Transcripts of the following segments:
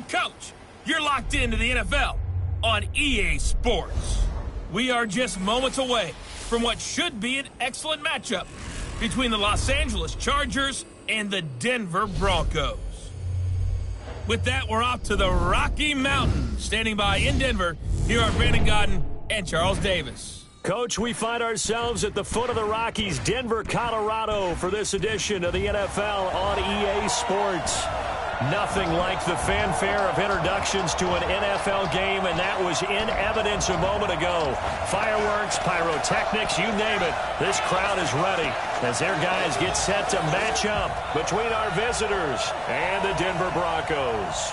coach. You're locked into the NFL on EA Sports. We are just moments away from what should be an excellent matchup between the Los Angeles Chargers and the Denver Broncos. With that, we're off to the Rocky Mountains. Standing by in Denver, here are Brandon Godden and Charles Davis. Coach, we find ourselves at the foot of the Rockies, Denver, Colorado, for this edition of the NFL on EA Sports. Nothing like the fanfare of introductions to an NFL game, and that was in evidence a moment ago. Fireworks, pyrotechnics, you name it. This crowd is ready as their guys get set to match up between our visitors and the Denver Broncos.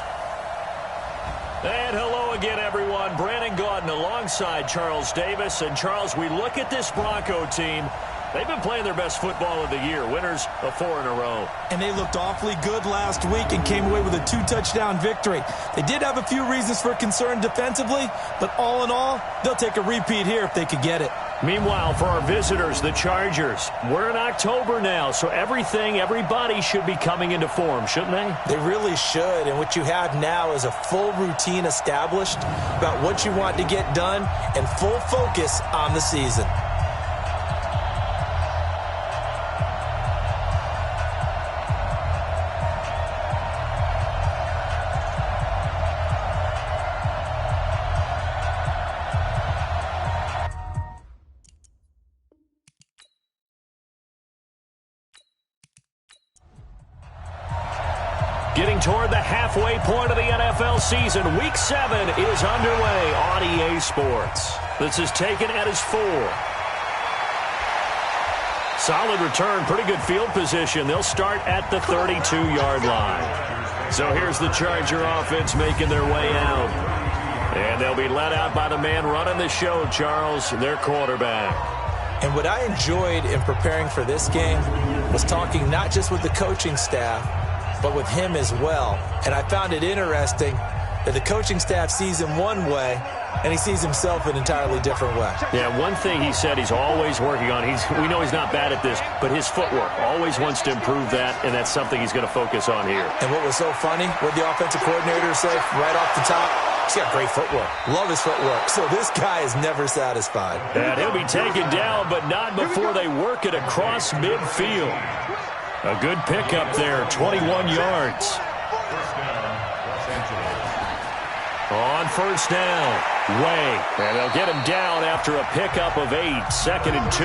And hello again, everyone. Brandon Gaudin alongside Charles Davis. And, Charles, we look at this Bronco team. They've been playing their best football of the year, winners of 4 in a row. And they looked awfully good last week and came away with a 2-touchdown victory. They did have a few reasons for concern defensively, but all in all, they'll take a repeat here if they could get it. Meanwhile, for our visitors, the Chargers, we're in October now, so everybody should be coming into form, shouldn't they? They really should, and what you have now is a full routine established about what you want to get done and full focus on the season. Getting toward the halfway point of the NFL season, Week 7 is underway on EA Sports. This is taken at his 4. Solid return, pretty good field position. They'll start at the 32-yard line. So here's the Charger offense making their way out. And they'll be led out by the man running the show, Charles, their quarterback. And what I enjoyed in preparing for this game was talking not just with the coaching staff, but with him as well. And I found it interesting that the coaching staff sees him one way, and he sees himself an entirely different way. Yeah, one thing he said he's always working on, we know he's not bad at this, but his footwork, always wants to improve that, and that's something he's going to focus on here. And what was so funny, what the offensive coordinator said right off the top, he's got great footwork. Love his footwork. So this guy is never satisfied. And he'll be taken down, but not before they work it across midfield. A good pickup there, 21 yards. On first down, Way. And they'll get him down after a pickup of 8, 2nd and 2.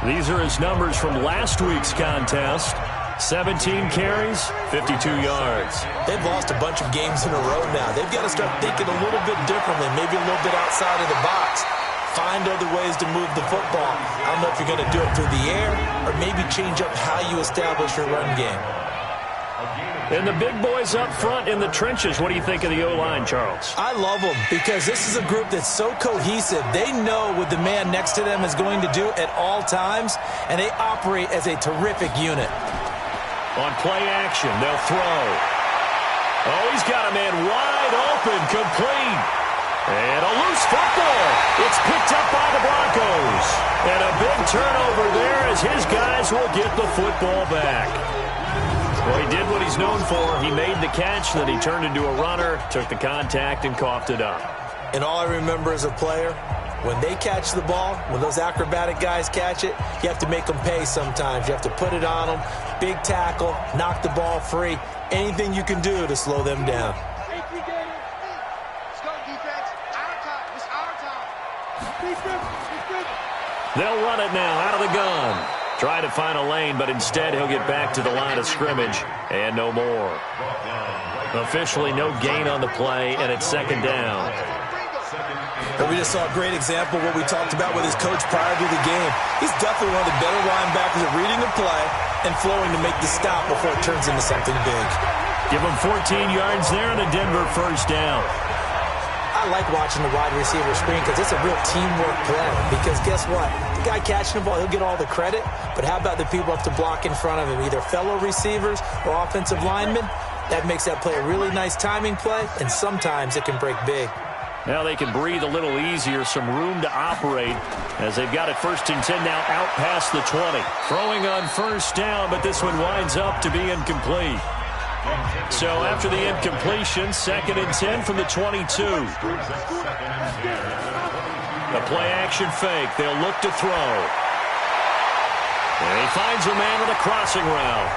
These are his numbers from last week's contest. 17 carries, 52 yards. They've lost a bunch of games in a row now. They've got to start thinking a little bit differently, maybe a little bit outside of the box. Find other ways to move the football. I don't know if you're going to do it through the air or maybe change up how you establish your run game. And the big boys up front in the trenches, what do you think of the O-line, Charles? I love them because this is a group that's so cohesive. They know what the man next to them is going to do at all times, and they operate as a terrific unit. On play action, they'll throw. Oh, he's got a man wide open, complete. And a loose football. It's picked up by the Broncos. And a big turnover there as his guys will get the football back. Well, he did what he's known for. He made the catch, then he turned into a runner, took the contact, and coughed it up. And all I remember as a player, when they catch the ball, when those acrobatic guys catch it, you have to make them pay sometimes. You have to put it on them, big tackle, knock the ball free, anything you can do to slow them down. They'll run it now out of the gun. Try to find a lane, but instead he'll get back to the line of scrimmage and no more. Officially no gain on the play, and it's 2nd down. But we just saw a great example of what we talked about with his coach prior to the game. He's definitely one of the better linebackers at reading the play and flowing to make the stop before it turns into something big. Give him 14 yards there and a Denver first down. I like watching the wide receiver screen because it's a real teamwork play. Because guess what? The guy catching the ball, he'll get all the credit. But how about the people up to block in front of him, either fellow receivers or offensive linemen? That makes that play a really nice timing play, and sometimes it can break big. Now they can breathe a little easier, some room to operate as they've got it 1st and 10 now out past the 20. Throwing on first down, but this one winds up to be incomplete. So after the incompletion, 2nd and 10 from the 22. The play-action fake. They'll look to throw. And he finds a man with a crossing route.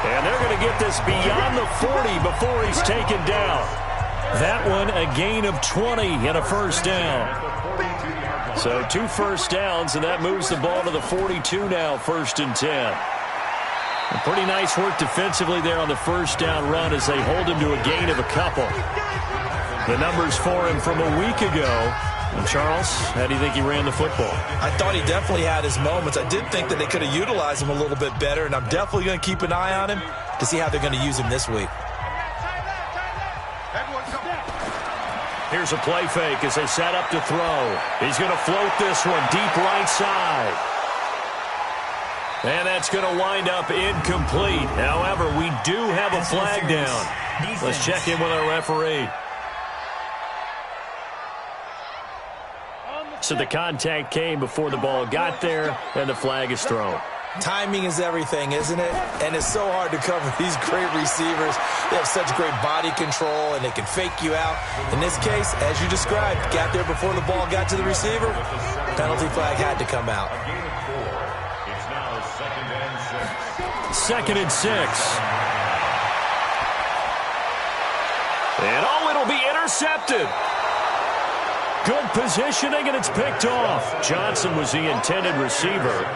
And they're going to get this beyond the 40 before he's taken down. That one, a gain of 20 and a first down. So 2 first downs, and that moves the ball to the 42 now, 1st and 10. Pretty nice work defensively there on the first down run as they hold him to a gain of a couple. The numbers for him from a week ago. And Charles, how do you think he ran the football? I thought he definitely had his moments. I did think that they could have utilized him a little bit better, and I'm definitely going to keep an eye on him to see how they're going to use him this week. Here's a play fake as they set up to throw. He's going to float this one deep right side. And that's going to wind up incomplete. However, we do have a flag down. Let's check in with our referee. So the contact came before the ball got there, and the flag is thrown. Timing is everything, isn't it? And it's so hard to cover these great receivers. They have such great body control, and they can fake you out. In this case, as you described, got there before the ball got to the receiver. Penalty flag had to come out. 2nd and 6. And it'll be intercepted. Good positioning, and it's picked off. Johnson was the intended receiver.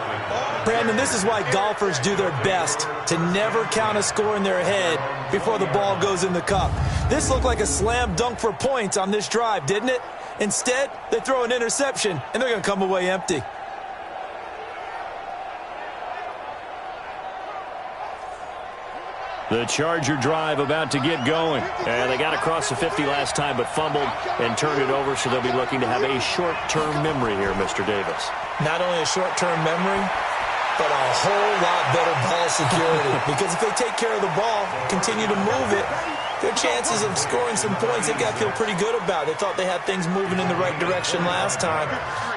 Brandon, this is why golfers do their best to never count a score in their head before the ball goes in the cup. This looked like a slam dunk for points on this drive, didn't it? Instead, they throw an interception, and they're going to come away empty. The Charger drive about to get going. And they got across the 50 last time, but fumbled and turned it over, so they'll be looking to have a short-term memory here, Mr. Davis. Not only a short-term memory, but a whole lot better ball security. Because if they take care of the ball, continue to move it, their chances of scoring some points, they got to feel pretty good about. They thought they had things moving in the right direction last time.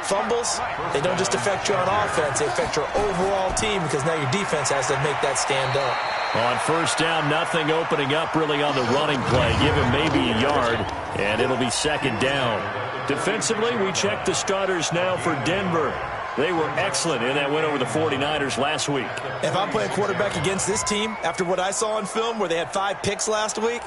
Fumbles, they don't just affect you on offense, they affect your overall team because now your defense has to make that stand up. On first down, nothing opening up really on the running play. Give him maybe a yard, and it'll be 2nd down. Defensively, we check the starters now for Denver. They were excellent in that win over the 49ers last week. If I'm playing quarterback against this team, after what I saw on film where they had 5 picks last week,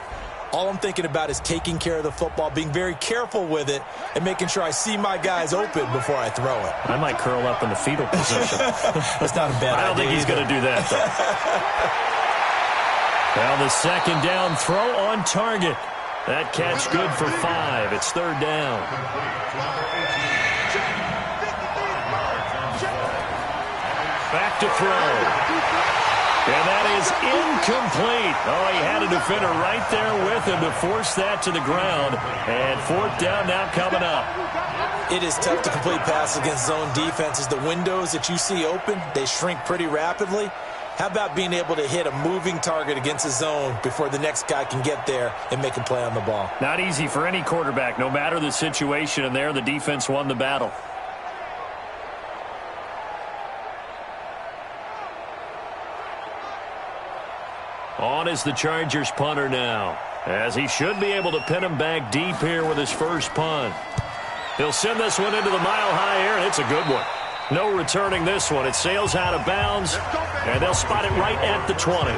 all I'm thinking about is taking care of the football, being very careful with it, and making sure I see my guys open before I throw it. I might curl up in the fetal position. That's not a bad idea. I don't think he's going to do that, though. Well, the 2nd down throw on target. That catch good for 5. It's 3rd down. Back to throw. And that is incomplete. Oh, he had a defender right there with him to force that to the ground. And 4th down now coming up. It is tough to complete passes against zone defenses. The windows that you see open, they shrink pretty rapidly. How about being able to hit a moving target against a zone before the next guy can get there and make a play on the ball? Not easy for any quarterback, no matter the situation, and there the defense won the battle. On is the Chargers punter now, as he should be able to pin him back deep here with his first punt. He'll send this one into the mile-high air, and it's a good one. No returning this one. It sails out of bounds, and they'll spot it right at the 20.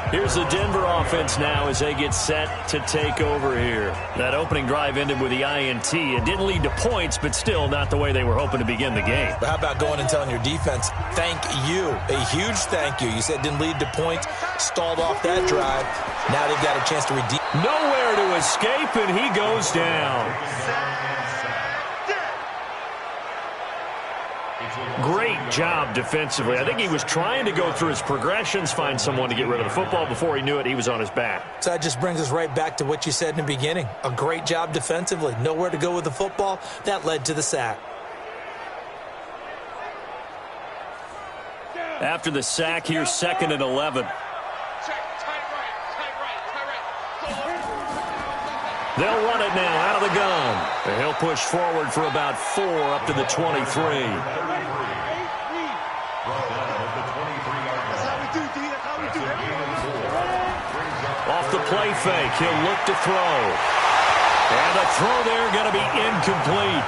Here's the Denver offense now as they get set to take over here. That opening drive ended with the INT. It didn't lead to points, but still not the way they were hoping to begin the game. But how about going and telling your defense, thank you, a huge thank you. You said it didn't lead to points, stalled off that drive. Now they've got a chance to redeem. Nowhere to escape, and he goes down. Great job defensively. I think he was trying to go through his progressions, find someone to get rid of the football. Before he knew it, he was on his back. So that just brings us right back to what you said in the beginning. A great job defensively. Nowhere to go with the football. That led to the sack. After the sack, here's 2nd and 11. They'll run it now out of the gun. And he'll push forward for about 4 up to the 23. play fake. He'll look to throw. And the throw there going to be incomplete.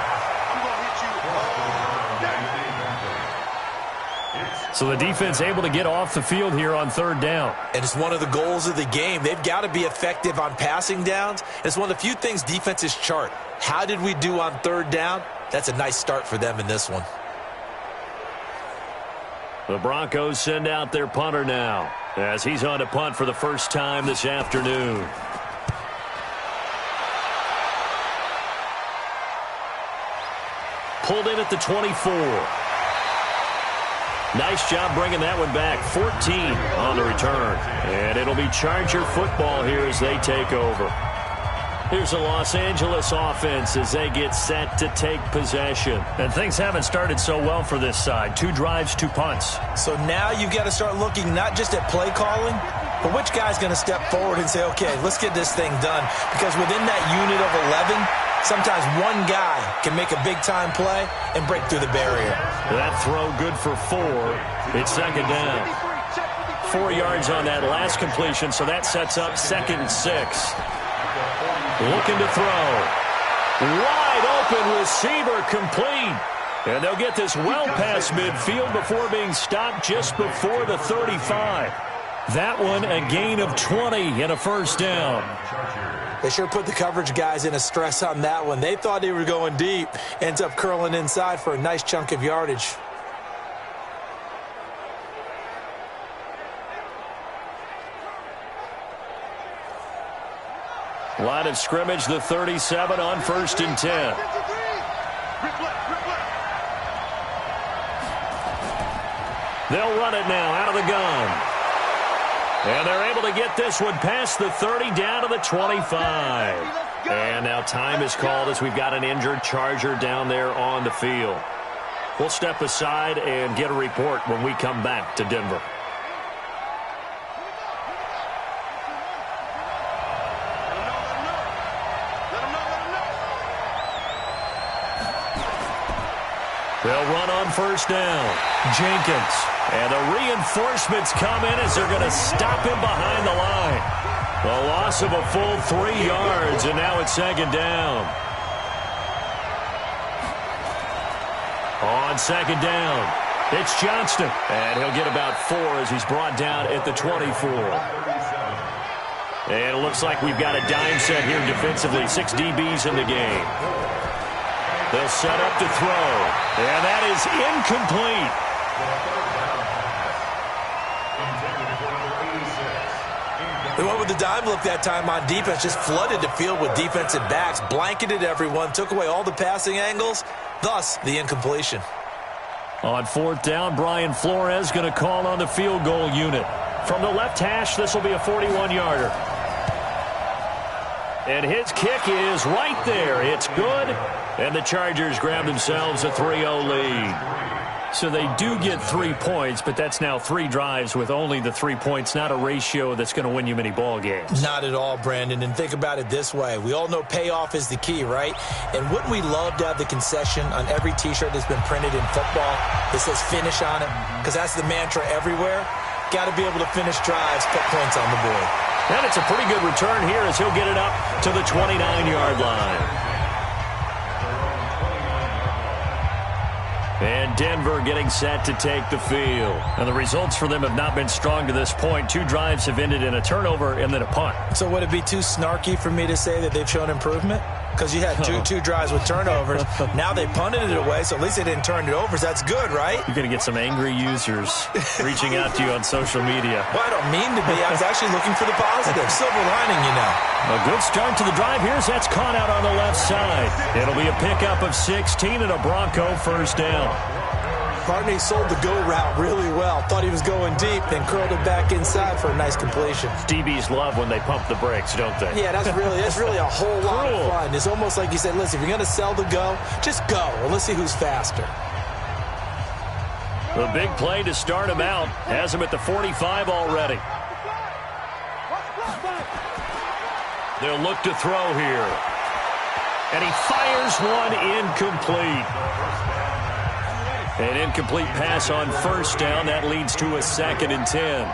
So the defense able to get off the field here on third down. And it's one of the goals of the game. They've got to be effective on passing downs. It's one of the few things defenses chart. How did we do on third down? That's a nice start for them in this one. The Broncos send out their punter now as he's on to punt for the first time this afternoon. Pulled in at the 24. Nice job bringing that one back. 14 on the return. And it'll be Charger football here as they take over. Here's a Los Angeles offense as they get set to take possession. And things haven't started so well for this side. 2 drives, 2 punts. So now you've got to start looking not just at play calling, but which guy's going to step forward and say, okay, let's get this thing done. Because within that unit of 11, sometimes one guy can make a big-time play and break through the barrier. That throw good for 4. It's second down. 4 yards on that last completion, so that sets up 2nd and 6. Looking to throw. Wide open receiver complete. And they'll get this well past midfield before being stopped just before the 35. That one a gain of 20 and a first down. They sure put the coverage guys in a stress on that one. They thought they were going deep. Ends up curling inside for a nice chunk of yardage. Line of scrimmage, the 37 on 1st and 10. They'll run it now out of the gun. And they're able to get this one past the 30 down to the 25. And now time is called as we've got an injured Charger down there on the field. We'll step aside and get a report when we come back to Denver. They'll run on 1st down. Jenkins. And the reinforcements come in as they're going to stop him behind the line. A loss of a full 3 yards, and now it's 2nd down. On 2nd down, it's Johnston. And he'll get about 4 as he's brought down at the 24. And it looks like we've got a dime set here defensively. 6 DBs in the game. They'll set up to throw. And that is incomplete. They went with the dime look that time on defense. Just flooded the field with defensive backs. Blanketed everyone. Took away all the passing angles. Thus, the incompletion. On 4th down, Brian Flores going to call on the field goal unit. From the left hash, this will be a 41-yarder. And his kick is right there. It's good. And the Chargers grab themselves a 3-0 lead. So they do get 3 points, but that's now 3 drives with only the 3 points, not a ratio that's going to win you many ball games. Not at all, Brandon. And think about it this way. We all know payoff is the key, right? And wouldn't we love to have the concession on every T-shirt that's been printed in football that says finish on it? Because that's the mantra everywhere. Got to be able to finish drives, put points on the board. And it's a pretty good return here as he'll get it up to the 29-yard line. And Denver getting set to take the field. And the results for them have not been strong to this point. 2 drives have ended in a turnover and then a punt. So would it be too snarky for me to say that they've shown improvement? Because you had two drives with turnovers. Now they punted it away, so at least they didn't turn it over. So that's good, right? You're going to get some angry users reaching out to you on social media. Well, I don't mean to be. I was actually looking for the positive. Silver lining, you know. A good start to the drive. Here's that's caught out on the left side. It'll be a pickup of 16 and a Bronco first down. Partney sold the go route really well. Thought he was going deep, then curled it back inside for a nice completion. DBs love when they pump the brakes, don't they? Yeah, that's really a whole lot of fun. It's almost like you said, listen, if you're going to sell the go, just go, and let's see who's faster. The big play to start him out has him at the 45 already. They'll look to throw here. And he fires one incomplete. An incomplete pass on first down. That leads to a 2nd and 10.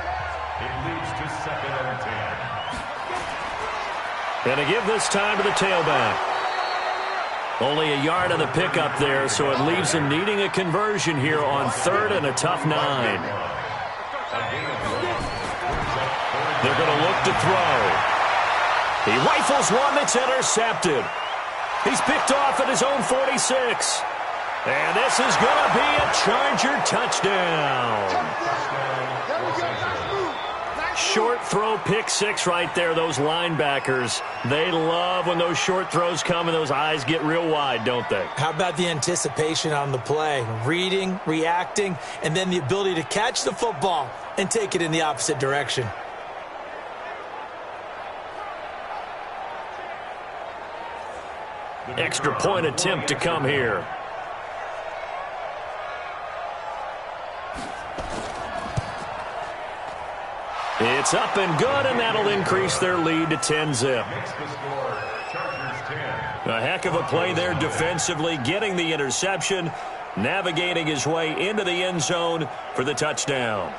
And to give this time to the tailback. Only a yard on the pickup there, so it leaves him needing a conversion here on 3rd and a tough 9. They're going to look to throw. He rifles one that's intercepted. He's picked off at his own 46. And this is going to be a Charger touchdown. Short throw, pick 6 right there. Those linebackers, they love when those short throws come and those eyes get real wide, don't they? How about the anticipation on the play? Reading, reacting, and then the ability to catch the football and take it in the opposite direction. Extra point attempt to come here. It's up and good, and that'll increase their lead to 10-zip. A heck of a play there defensively, getting the interception, navigating his way into the end zone for the touchdown.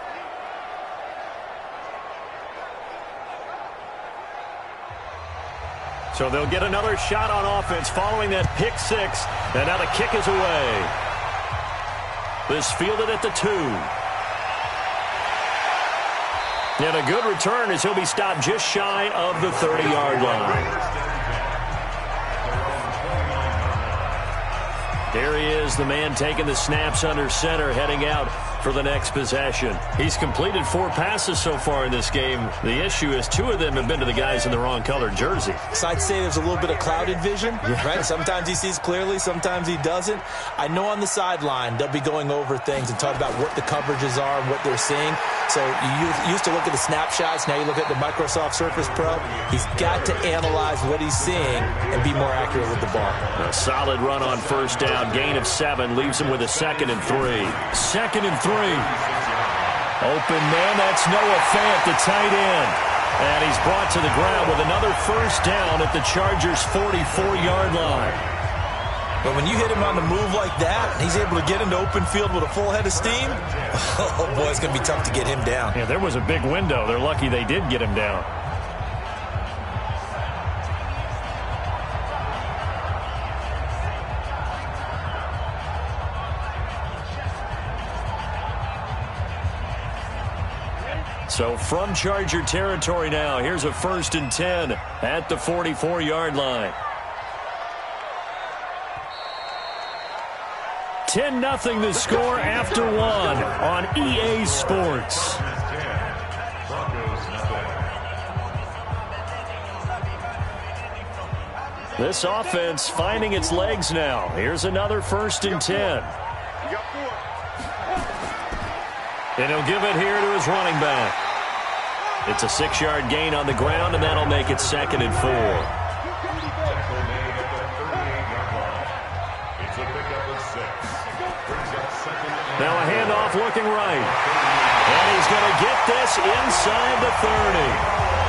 So they'll get another shot on offense following that pick 6, and now the kick is away. This fielded at the 2. And a good return as he'll be stopped just shy of the 30-yard line. There he is, the man taking the snaps under center, heading out for the next possession. He's completed 4 passes so far in this game. The issue is 2 of them have been to the guys in the wrong colored jersey. So I'd say there's a little bit of clouded vision, right? Sometimes he sees clearly, sometimes he doesn't. I know on the sideline they'll be going over things and talk about what the coverages are and what they're seeing. So you used to look at the snapshots, now you look at the Microsoft Surface Pro. He's got to analyze what he's seeing and be more accurate with the ball. A solid run on first down, gain of 7, leaves him with a 2nd and 3. 2nd and 3. Open man, that's Noah Fant, the tight end. And he's brought to the ground with another first down at the Chargers' 44-yard line. But when you hit him on the move like that, and he's able to get into open field with a full head of steam, oh boy, it's going to be tough to get him down. Yeah, there was a big window. They're lucky they did get him down. So from Charger territory now, here's a 1st and 10 at the 44-yard line. 10-0 the score after 1 on EA Sports. This offense finding its legs now. Here's another 1st and 10. And he'll give it here to his running back. It's a 6-yard gain on the ground, and that'll make it 2nd and 4. Now a handoff looking right. And he's going to get this inside the 30.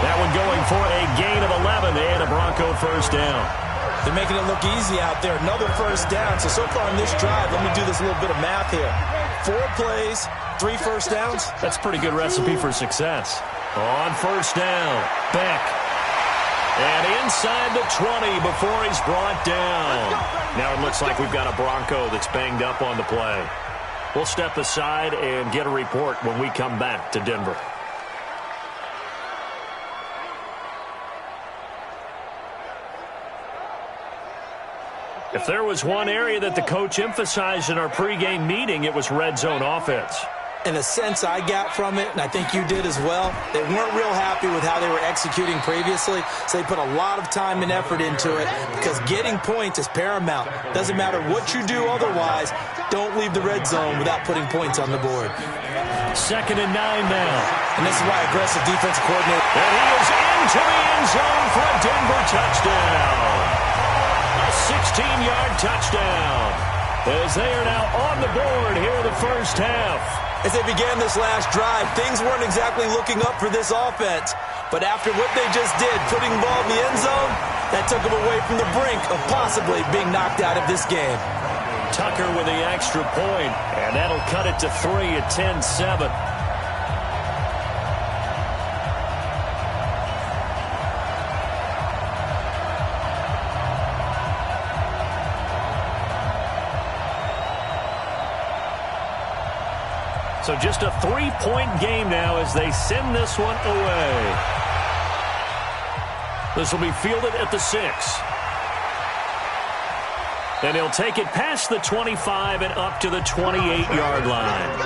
That one going for a gain of 11 and a Bronco first down. They're making it look easy out there. Another first down. So far in this drive, let me do this little bit of math here. 4 plays, 3 first downs. That's a pretty good recipe for success. On first down, Beck. And inside the 20 before he's brought down. Now it looks like we've got a Bronco that's banged up on the play. We'll step aside and get a report when we come back to Denver. If there was one area that the coach emphasized in our pregame meeting, it was red zone offense. In a sense I got from it, and I think you did as well, they weren't real happy with how they were executing previously, so they put a lot of time and effort into it because getting points is paramount. Doesn't matter what you do otherwise, don't leave the red zone without putting points on the board. 2nd and 9 now. And this is why aggressive defensive coordinator. And he is into the end zone for a Denver touchdown. A 16-yard touchdown. As they are now on the board here in the first half. As they began this last drive, things weren't exactly looking up for this offense. But after what they just did, putting the ball in the end zone, that took them away from the brink of possibly being knocked out of this game. Tucker with the extra point, and that'll cut it to 3 at 10-7. So just a 3-point game now as they send this one away. This will be fielded at the 6. And he'll take it past the 25 and up to the 28-yard line.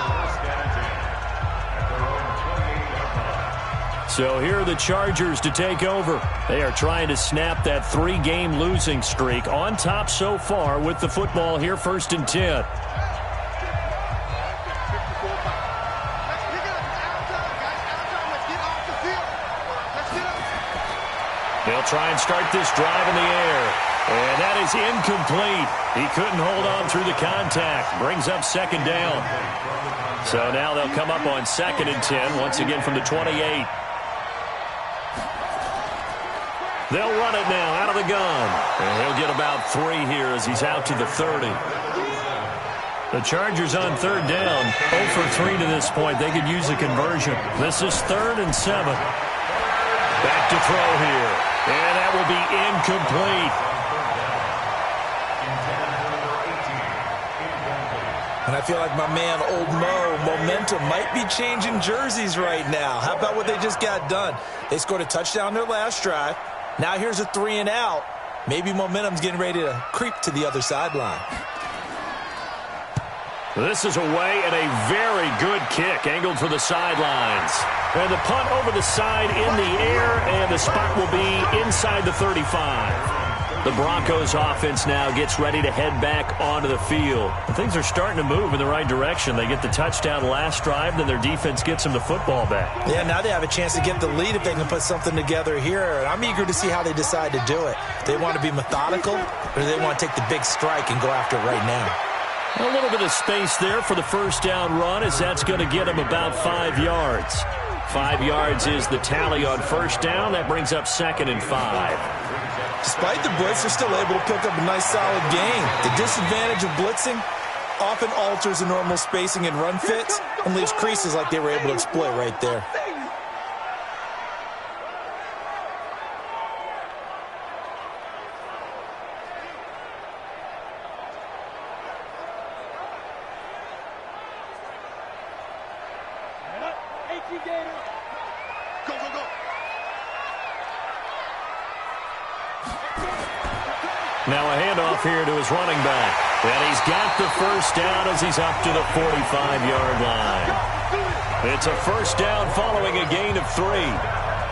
So here are the Chargers to take over. They are trying to snap that 3-game losing streak. On top so far with the football here, 1st and 10. They'll try and start this drive in the air. And that is incomplete. He couldn't hold on through the contact. Brings up 2nd down. So now they'll come up on 2nd and 10, once again from the 28. They'll run it now out of the gun. And he'll get about 3 here as he's out to the 30. The Chargers on 3rd down. 0 for 3 to this point. They could use a conversion. This is 3rd and 7. Back to throw here. And that will be incomplete. And I feel like my man, Old Mo, momentum might be changing jerseys right now. How about what they just got done? They scored a touchdown their last drive. Now here's a 3 and out. Maybe momentum's getting ready to creep to the other sideline. This is away and a very good kick angled for the sidelines. And the punt over the side in the air, and the spot will be inside the 35. The Broncos offense now gets ready to head back onto the field. And things are starting to move in the right direction. They get the touchdown last drive, then their defense gets them the football back. Yeah, now they have a chance to get the lead if they can put something together here. And I'm eager to see how they decide to do it. They want to be methodical, or do they want to take the big strike and go after it right now? A little bit of space there for the 1st down run, as that's going to get them about 5 yards. 5 yards is the tally on 1st down. That brings up 2nd and 5. Despite the blitz, they're still able to pick up a nice, solid gain. The disadvantage of blitzing often alters the normal spacing and run fits and leaves creases like they were able to exploit right there. Now a handoff here to his running back. And he's got the 1st down as he's up to the 45-yard line. It's a 1st down following a gain of 3.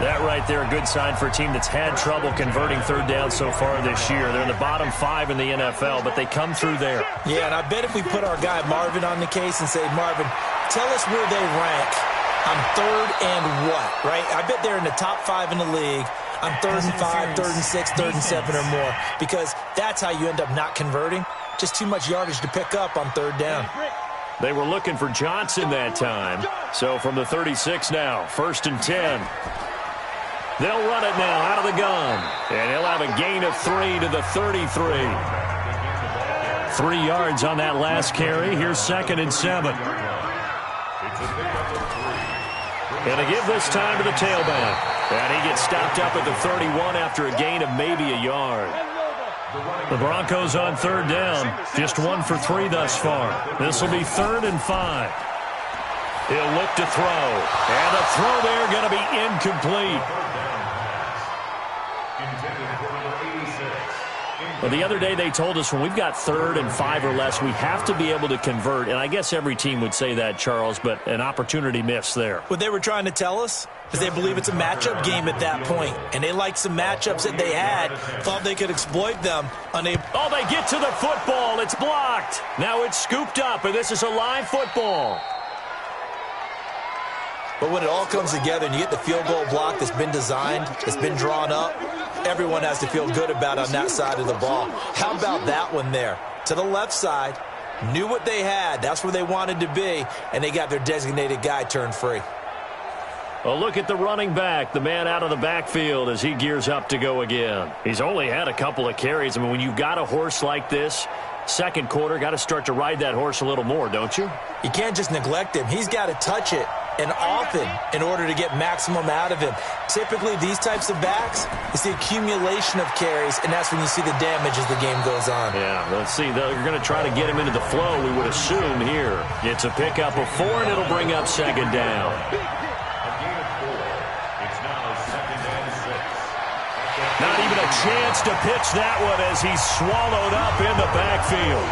That right there, a good sign for a team that's had trouble converting 3rd down so far this year. They're in the bottom 5 in the NFL, but they come through there. Yeah, and I bet if we put our guy Marvin on the case and say, Marvin, tell us where they rank on 3rd and what, right? I bet they're in the top 5 in the league on 3rd and 5, 3rd and 6, 3rd and 7 or more, because that's how you end up not converting. Just too much yardage to pick up on 3rd down. They were looking for Johnson that time. So from the 36 now, 1st and 10. They'll run it now out of the gun. And he'll have a gain of 3 to the 33. 3 yards on that last carry. Here's 2nd and 7. And to give this time to the tailback. And he gets stopped up at the 31 after a gain of maybe a yard. The Broncos on 3rd down. Just 1 for 3 thus far. This will be 3rd and 5. He'll look to throw. And the throw there going to be incomplete. Well, the other day they told us when we've got 3rd and 5 or less, we have to be able to convert. And I guess every team would say that, Charles, but an opportunity missed there. What they were trying to tell us is they believe it's a matchup game at that point. And they liked some matchups that they had, thought they could exploit them. Oh, they get to the football. It's blocked. Now it's scooped up, and this is a live football. But when it all comes together and you get the field goal block that's been designed, that's been drawn up, everyone has to feel good about on that side of the ball. How about that one there? To the left side, knew what they had. That's where they wanted to be, and they got their designated guy turned free. Well, look at the running back, the man out of the backfield as he gears up to go again. He's only had a couple of carries. I mean, when you've got a horse like this, 2nd quarter, got to start to ride that horse a little more, don't you? You can't just neglect him. He's got to touch it and often in order to get maximum out of him. Typically, these types of backs, it's the accumulation of carries, and that's when you see the damage as the game goes on. Yeah, let's see. You're going to try to get him into the flow, we would assume here. It's a pickup of 4, and it'll bring up second down. Not even a chance to pitch that one as he's swallowed up in the backfield.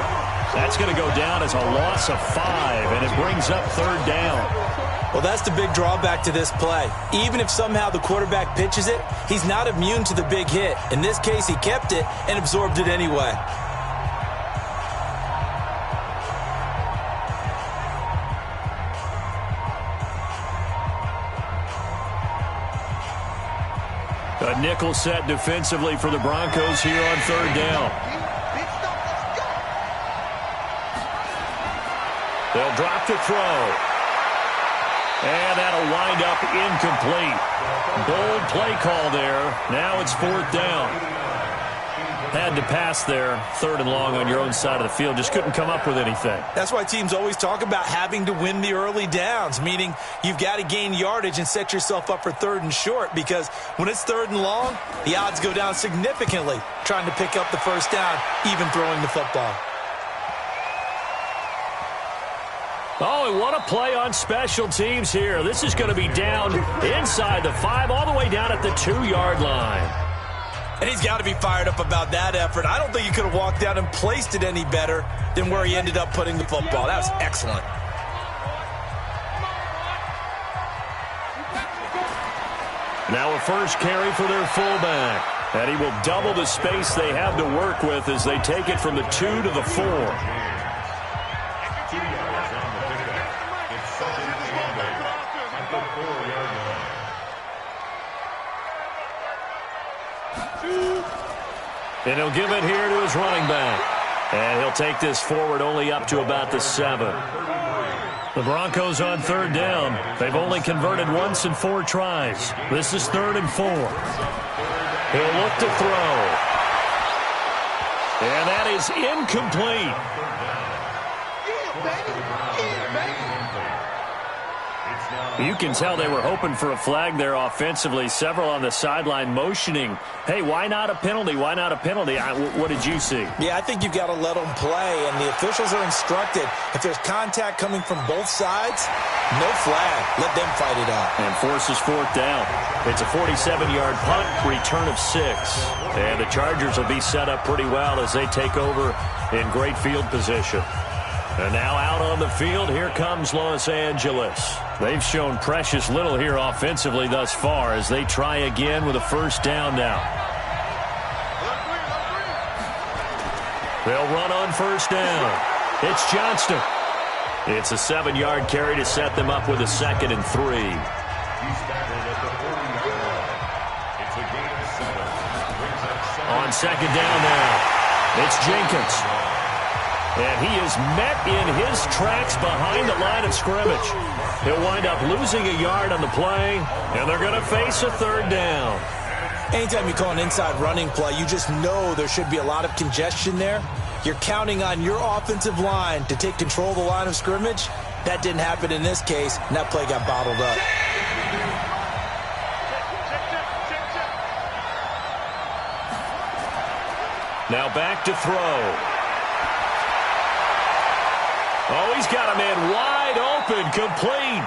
That's going to go down as a loss of 5, and it brings up third down. Well, that's the big drawback to this play. Even if somehow the quarterback pitches it, he's not immune to the big hit. In this case, he kept it and absorbed it anyway. A nickel set defensively for the Broncos here on third down. They'll drop to throw. And that'll wind up incomplete. Bold play call there. Now it's fourth down. Had to pass there, third and long on your own side of the field. Just couldn't come up with anything. That's why teams always talk about having to win the early downs, meaning you've got to gain yardage and set yourself up for third and short, because when it's third and long, the odds go down significantly trying to pick up the first down, even throwing the football. Oh, and what a play on special teams here. This is going to be down inside the 5, all the way down at the 2-yard line. And he's got to be fired up about that effort. I don't think he could have walked out and placed it any better than where he ended up putting the football. That was excellent. Now a first carry for their fullback. And he will double the space they have to work with as they take it from the 2 to the 4. And he'll give it here to his running back. And he'll take this forward only up to about the 7. The Broncos on third down. They've only converted once in 4 tries. This is 3rd and 4. He'll look to throw. And that is incomplete. You can tell they were hoping for a flag there offensively. Several on the sideline motioning, hey, why not a penalty? Why not a penalty? What did you see? Yeah, I think you've got to let them play, and the officials are instructed. If there's contact coming from both sides, no flag. Let them fight it out. And forces fourth down. It's a 47-yard punt, return of 6. And the Chargers will be set up pretty well as they take over in great field position. And now out on the field, here comes Los Angeles. They've shown precious little here offensively thus far as they try again with a first down now. They'll run on first down. It's Johnston. It's a 7-yard carry to set them up with a 2nd and 3. On second down now, it's Jenkins. And he is met in his tracks behind the line of scrimmage. He'll wind up losing a yard on the play, and they're going to face a third down. Anytime you call an inside running play, you just know there should be a lot of congestion there. You're counting on your offensive line to take control of the line of scrimmage. That didn't happen in this case, and that play got bottled up. Now back to throw. Oh, he's got a man wide open, complete.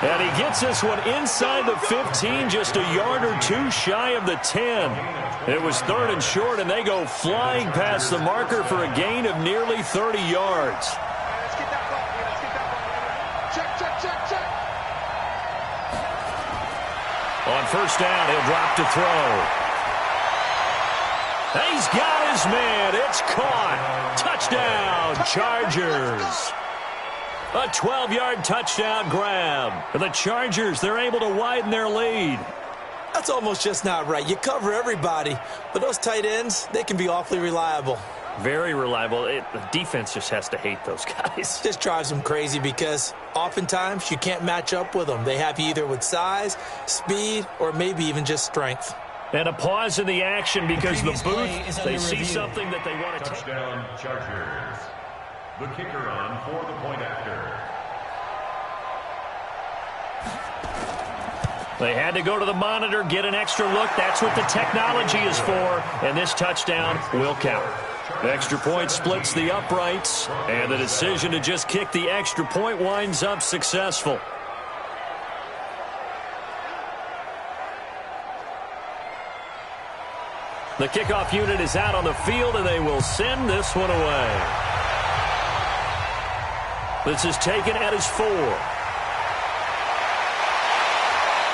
And he gets this one inside the 15, just a yard or 2 shy of the 10. It was 3rd and short, and they go flying past the marker for a gain of nearly 30 yards. On first down, he'll drop to throw. He's got his man. It's caught. Touchdown, Chargers. A 12-yard touchdown grab. The Chargers, they're able to widen their lead. That's almost just not right. You cover everybody, but those tight ends, they can be awfully reliable. Very reliable. The defense just has to hate those guys. Just drives them crazy because oftentimes you can't match up with them. They have you either with size, speed, or maybe even just strength. And a pause in the action because the booth, they see something that they want to take. Touchdown, Chargers. The kicker on for the point after. They had to go to the monitor, get an extra look. That's what the technology is for, and this touchdown will count. Extra point splits the uprights, and the decision to just kick the extra point winds up successful. The kickoff unit is out on the field, and they will send this one away. This is taken at his 4.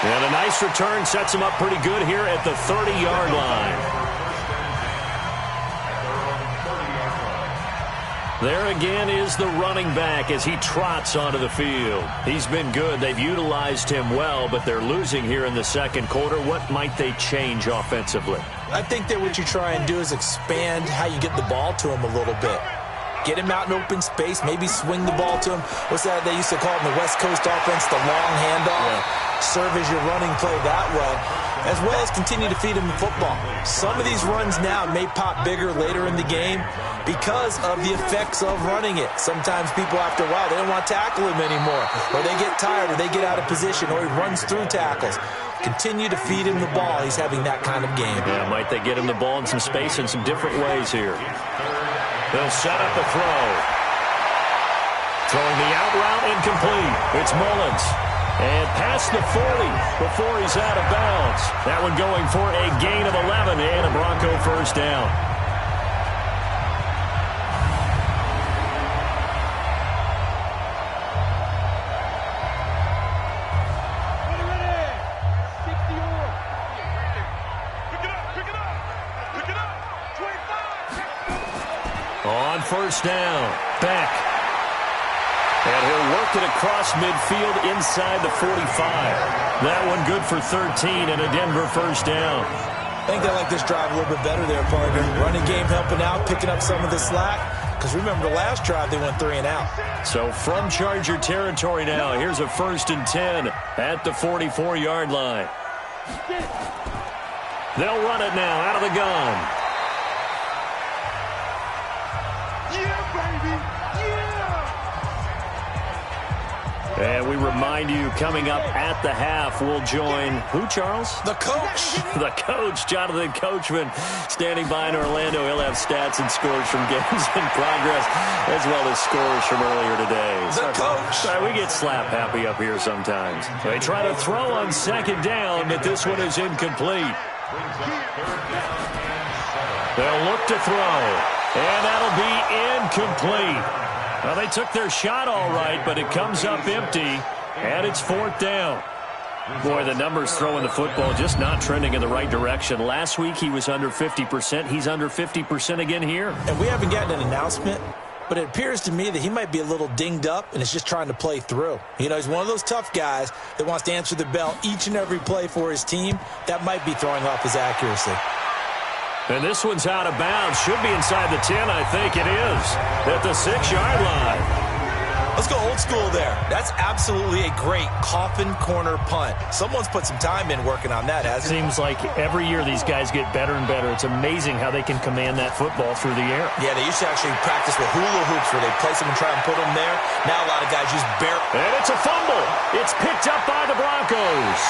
And a nice return sets him up pretty good here at the 30-yard line. There again is the running back as he trots onto the field. He's been good. They've utilized him well, but they're losing here in the second quarter. What might they change offensively? I think that what you try and do is expand how you get the ball to him a little bit. Get him out in open space, maybe swing the ball to him. What's that they used to call it in the West Coast offense, the long handoff? Yeah. Serve as your running play that way, as well as continue to feed him the football. Some of these runs now may pop bigger later in the game because of the effects of running it. Sometimes people, after a while, they don't want to tackle him anymore, or they get tired, or they get out of position, or he runs through tackles. Continue to feed him the ball. He's having that kind of game. Yeah, might they get him the ball in some space in some different ways here. They'll set up a throw. Throwing the out route incomplete. It's Mullins. And past the 40 before he's out of bounds. That one going for a gain of 11 and a Bronco first down. On first down, Beck. And he'll work it across midfield inside the 45. That one good for 13 and a Denver first down. I think they like this drive a little bit better there, partner. Running game helping out, picking up some of the slack. Because remember, the last drive they went 3 and out. So from Charger territory now, here's a 1st and 10 at the 44-yard line. They'll run it now out of the gun. And we remind you, coming up at the half, we'll join who, Charles? The coach. The coach, Jonathan Coachman, standing by in Orlando. He'll have stats and scores from games in progress, as well as scores from earlier today. The coach. Sorry, we get slap happy up here sometimes. They try to throw on second down, but this one is incomplete. They'll look to throw, and that'll be incomplete. Well, they took their shot all right, but it comes up empty, and it's 4th down. Boy, the numbers throwing the football just not trending in the right direction. Last week he was under 50%. He's under 50% again here. And we haven't gotten an announcement, but it appears to me that he might be a little dinged up and is just trying to play through. You know, he's one of those tough guys that wants to answer the bell each and every play for his team. That might be throwing off his accuracy. And this one's out of bounds. Should be inside the 10, I think it is. At the 6-yard line. Let's go old school there. That's absolutely a great coffin corner punt. Someone's put some time in working on that, hasn't it? Seems like every year these guys get better and better. It's amazing how they can command that football through the air. Yeah, they used to actually practice with hula hoops where they place them and try and put them there. Now a lot of guys use bare. And it's a fumble. It's picked up by the Broncos.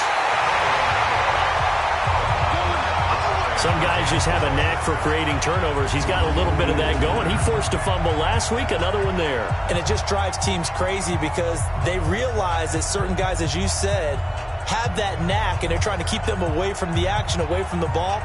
Some guys just have a knack for creating turnovers. He's got a little bit of that going. He forced a fumble last week, another one there. And it just drives teams crazy because they realize that certain guys, as you said, have that knack, and they're trying to keep them away from the action, away from the ball.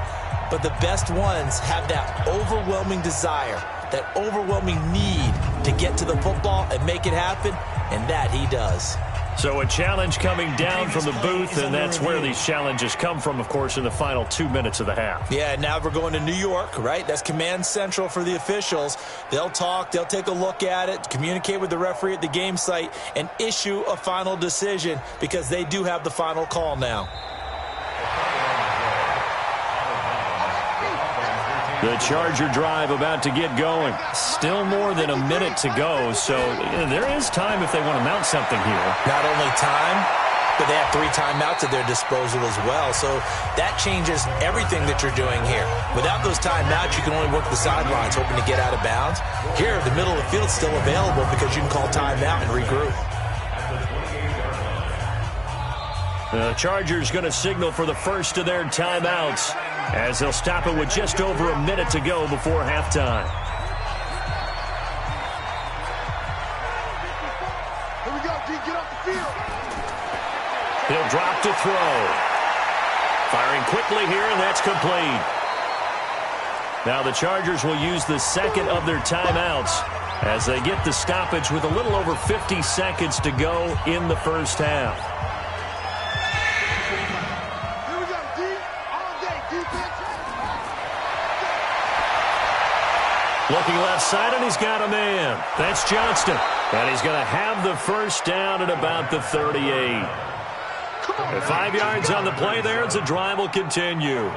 But the best ones have that overwhelming desire, that overwhelming need to get to the football and make it happen, and that he does. So a challenge coming down from the booth, and that's where these challenges come from, of course, in the final 2 minutes of the half. Yeah, now we're going to New York, right? That's command central for the officials. They'll talk, they'll take a look at it, communicate with the referee at the game site, and issue a final decision because they do have the final call now. The Charger drive about to get going. Still more than a minute to go, so there is time if they want to mount something here. Not only time, but they have 3 timeouts at their disposal as well, so that changes everything that you're doing here. Without those timeouts, you can only work the sidelines, hoping to get out of bounds. Here, the middle of the field is still available because you can call timeout and regroup. The Chargers going to signal for the first of their timeouts as they'll stop it with just over a minute to go before halftime. Here we go, D. Get off the field. He'll drop to throw. Firing quickly here, and that's complete. Now the Chargers will use the second of their timeouts as they get the stoppage with a little over 50 seconds to go in the first half. Here we go, D. All day, defense. Looking left side, and he's got a man. That's Johnston. And he's going to have the first down at about the 38. 5 yards on the play there as the drive will continue.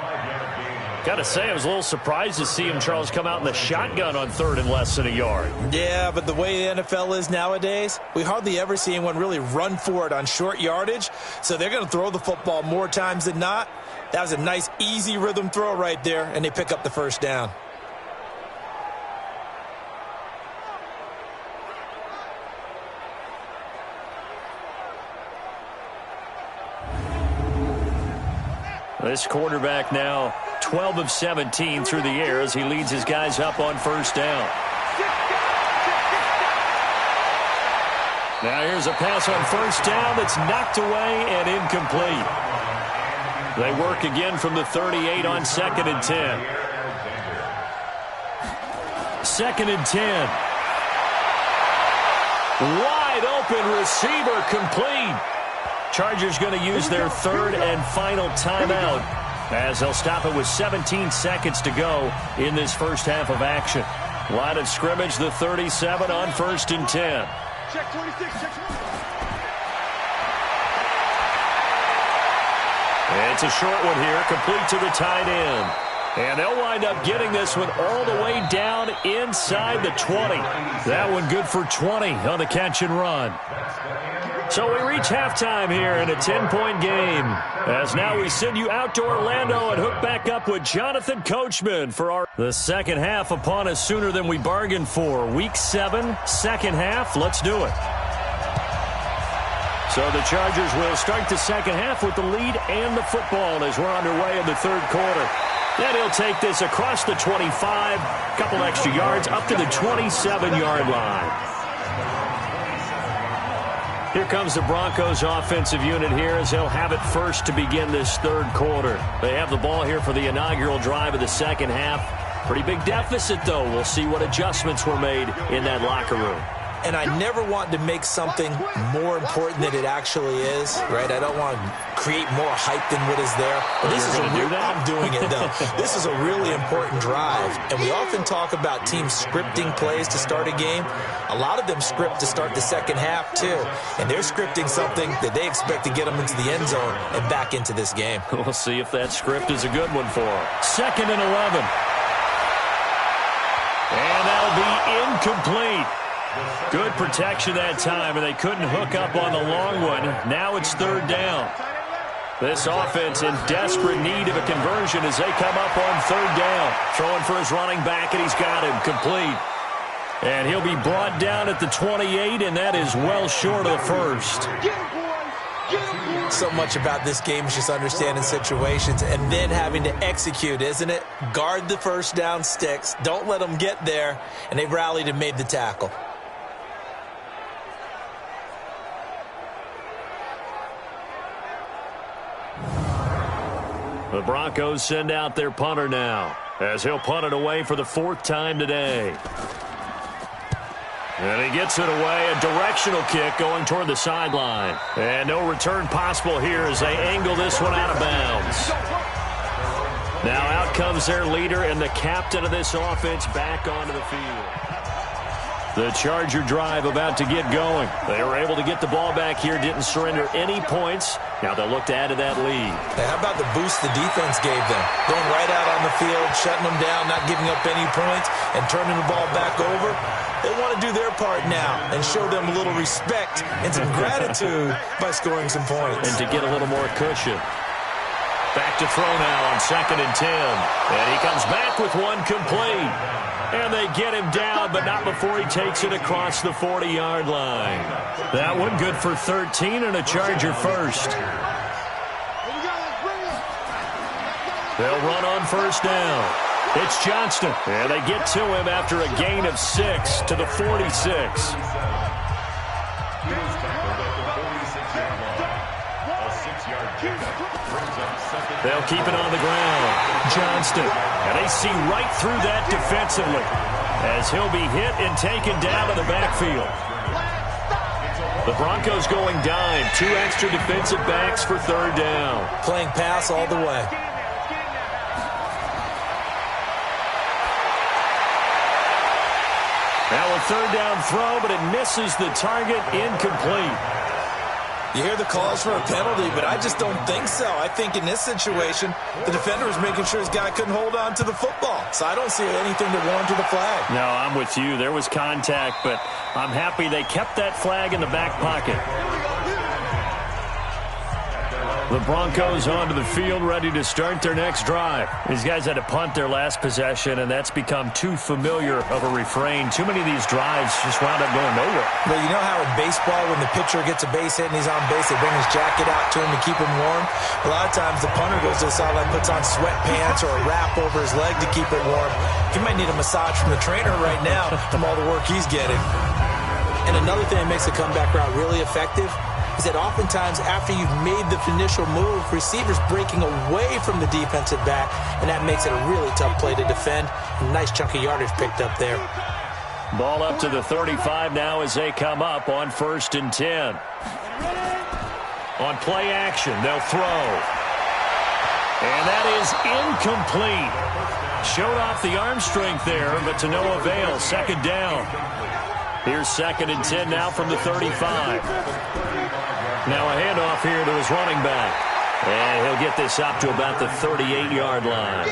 Got to say, I was a little surprised to see him, Charles, come out in the shotgun on third and less than a yard. Yeah, but the way the NFL is nowadays, we hardly ever see anyone really run for it on short yardage. So they're going to throw the football more times than not. That was a nice, easy rhythm throw right there, and they pick up the first down. This quarterback now 12 of 17 through the air as he leads his guys up on first down. Now here's a pass on first down that's knocked away and incomplete. They work again from the 38 on 2nd and 10. 2nd and 10. Wide open receiver complete. Chargers going to use their third and final timeout as they'll stop it with 17 seconds to go in this first half of action. Line of scrimmage, the 37 on 1st and 10. Check 26, check 26. It's a short one here, complete to the tight end. And they'll wind up getting this one all the way down inside the 20. That one good for 20 on the catch and run. So we reach halftime here in a 10-point game. As now we send you out to Orlando and hook back up with Jonathan Coachman for the second half upon us sooner than we bargained for. Week 7, second half. Let's do it. So the Chargers will start the second half with the lead and the football as we're underway in the third quarter. Then he'll take this across the 25, couple extra yards up to the 27-yard line. Here comes the Broncos offensive unit here as they'll have it first to begin this third quarter. They have the ball here for the inaugural drive of the second half. Pretty big deficit, though. We'll see what adjustments were made in that locker room. And I never want to make something more important than it actually is, right? I don't want to create more hype than what is there. But this is I'm doing it, though. This is a really important drive. And we often talk about teams scripting plays to start a game. A lot of them script to start the second half, too. And they're scripting something that they expect to get them into the end zone and back into this game. We'll see if that script is a good one for them. 2nd and 11. And that'll be incomplete. Good protection that time, and they couldn't hook up on the long one. Now it's third down. This offense in desperate need of a conversion as they come up on third down. Throwing for his running back, and he's got him complete. And he'll be brought down at the 28, and that is well short of the first. So much about this game is just understanding situations and then having to execute, isn't it? Guard the first down sticks. Don't let them get there. And they rallied and made the tackle. The Broncos send out their punter now as he'll punt it away for the 4th time today. And he gets it away, a directional kick going toward the sideline. And no return possible here as they angle this one out of bounds. Now out comes their leader and the captain of this offense back onto the field. The Charger drive about to get going. They were able to get the ball back here, didn't surrender any points. Now they'll look to add to that lead. Hey, how about the boost the defense gave them? Going right out on the field, shutting them down, not giving up any points, and turning the ball back over. They want to do their part now and show them a little respect and some gratitude by scoring some points. And to get a little more cushion. Back to throw now on 2nd and 10. And he comes back with one complete. And they get him down, but not before he takes it across the 40-yard line. That one good for 13 and a Charger first. They'll run on first down. It's Johnston, and they get to him after a gain of 6 to the 46. They'll keep it on the ground. Johnston, and they see right through that defensively as he'll be hit and taken down to the backfield. The Broncos going dime. 2 extra defensive backs for third down. Playing pass all the way. Now a third down throw, but it misses the target, incomplete. You hear the calls for a penalty, but I just don't think so. I think in this situation, the defender was making sure his guy couldn't hold on to the football. So I don't see anything to warrant to the flag. No, I'm with you. There was contact, but I'm happy they kept that flag in the back pocket. The Broncos onto the field, ready to start their next drive. These guys had to punt their last possession, and that's become too familiar of a refrain. Too many of these drives just wound up going nowhere. Well, you know how in baseball, when the pitcher gets a base hit and he's on base, they bring his jacket out to him to keep him warm? A lot of times the punter goes to the sideline, puts on sweatpants or a wrap over his leg to keep it warm. He might need a massage from the trainer right now from all the work he's getting. And another thing that makes the comeback route really effective is that oftentimes after you've made the initial move, receivers breaking away from the defensive back, and that makes it a really tough play to defend. A nice chunk of yardage picked up there. Ball up to the 35 now as they come up on 1st and 10. On play action, they'll throw. And that is incomplete. Showed off the arm strength there, but to no avail. Second down. Here's 2nd and 10 now from the 35. Now a handoff here to his running back. And he'll get this up to about the 38-yard line.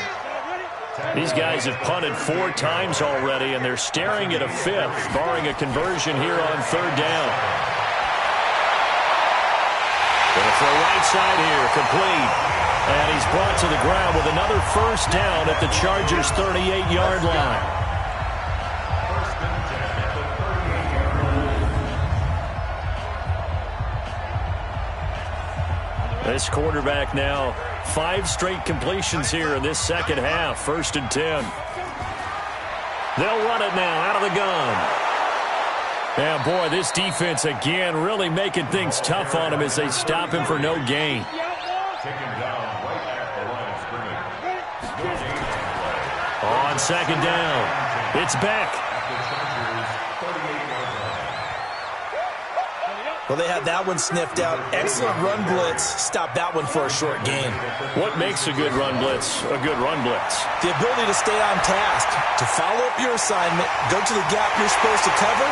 These guys have punted 4 times already, and they're staring at a 5th, barring a conversion here on 3rd down. Going to throw right side here, complete. And he's brought to the ground with another 1st down at the Chargers' 38-yard line. This quarterback now 5 straight completions here in this second half. 1st and 10. They'll run it now out of the gun. Yeah, boy, this defense again really making things tough on him as they stop him for no gain. On 2nd down, it's Beck. Well, they had that one sniffed out. Excellent run blitz. Stop that one for a short gain. What makes a good run blitz a good run blitz? The ability to stay on task, to follow up your assignment, go to the gap you're supposed to cover,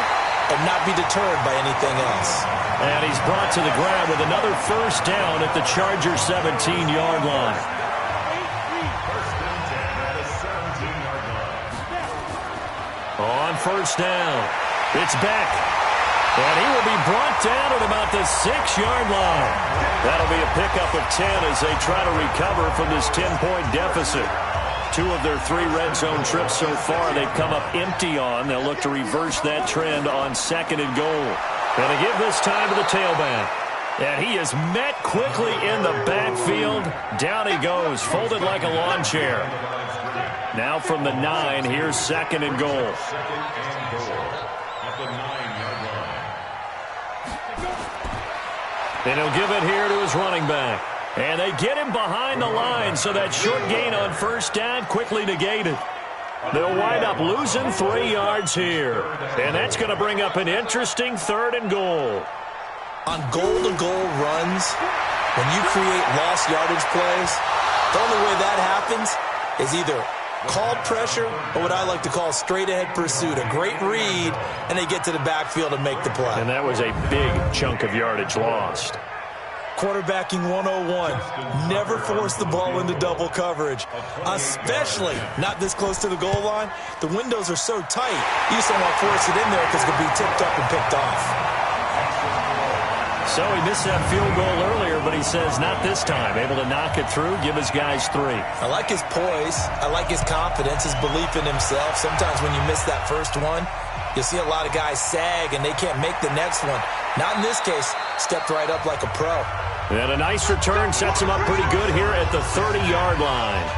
and not be deterred by anything else. And he's brought to the ground with another 1st down at the Chargers' 17-yard line. On 1st down, it's Beck. And he will be brought down at about the 6-yard line. That'll be a pickup of 10 as they try to recover from this 10-point deficit. 2 of their 3 red zone trips so far they've come up empty on. They'll look to reverse that trend on 2nd and goal. And to give this time to the tailback. And he is met quickly in the backfield. Down he goes, folded like a lawn chair. Now from the 9, here's 2nd and goal. And he'll give it here to his running back. And they get him behind the line, so that short gain on 1st down quickly negated. They'll wind up losing 3 yards here. And that's going to bring up an interesting 3rd and goal. On goal-to-goal runs, when you create lost yardage plays, the only way that happens is either called pressure or what I like to call straight-ahead pursuit. A great read, and they get to the backfield and make the play. And that was a big chunk of yardage lost. Quarterbacking 101. Never force the ball into double coverage, especially not this close to the goal line. The windows are so tight, you just don't want to force it in there because it could be tipped up and picked off. So he missed that field goal earlier, but he says not this time. Able to knock it through, give his guys 3. I like his poise. I like his confidence, his belief in himself. Sometimes when you miss that first one, you'll see a lot of guys sag and they can't make the next one. Not in this case. Stepped right up like a pro. And a nice return sets him up pretty good here at the 30-yard line.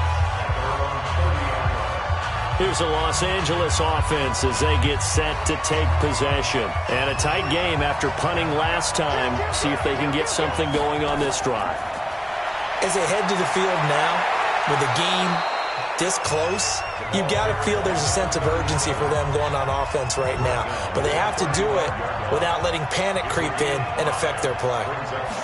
Here's the Los Angeles offense as they get set to take possession. And a tight game after punting last time. See if they can get something going on this drive. As they head to the field now, with the game this close, you've got to feel there's a sense of urgency for them going on offense right now. But they have to do it without letting panic creep in and affect their play.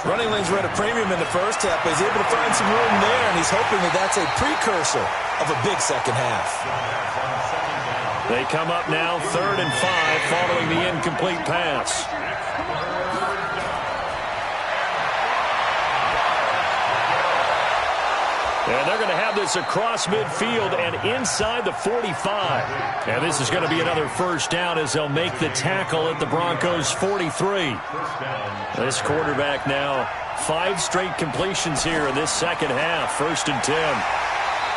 Running lanes were at a premium in the first half, but he's able to find some room there, and he's hoping that that's a precursor of a big second half. They come up now 3rd and 5 following the incomplete pass. And they're going to have this across midfield and inside the 45. And this is going to be another first down as they'll make the tackle at the Broncos' 43. This quarterback now 5 straight completions here in this second half. 1st and 10.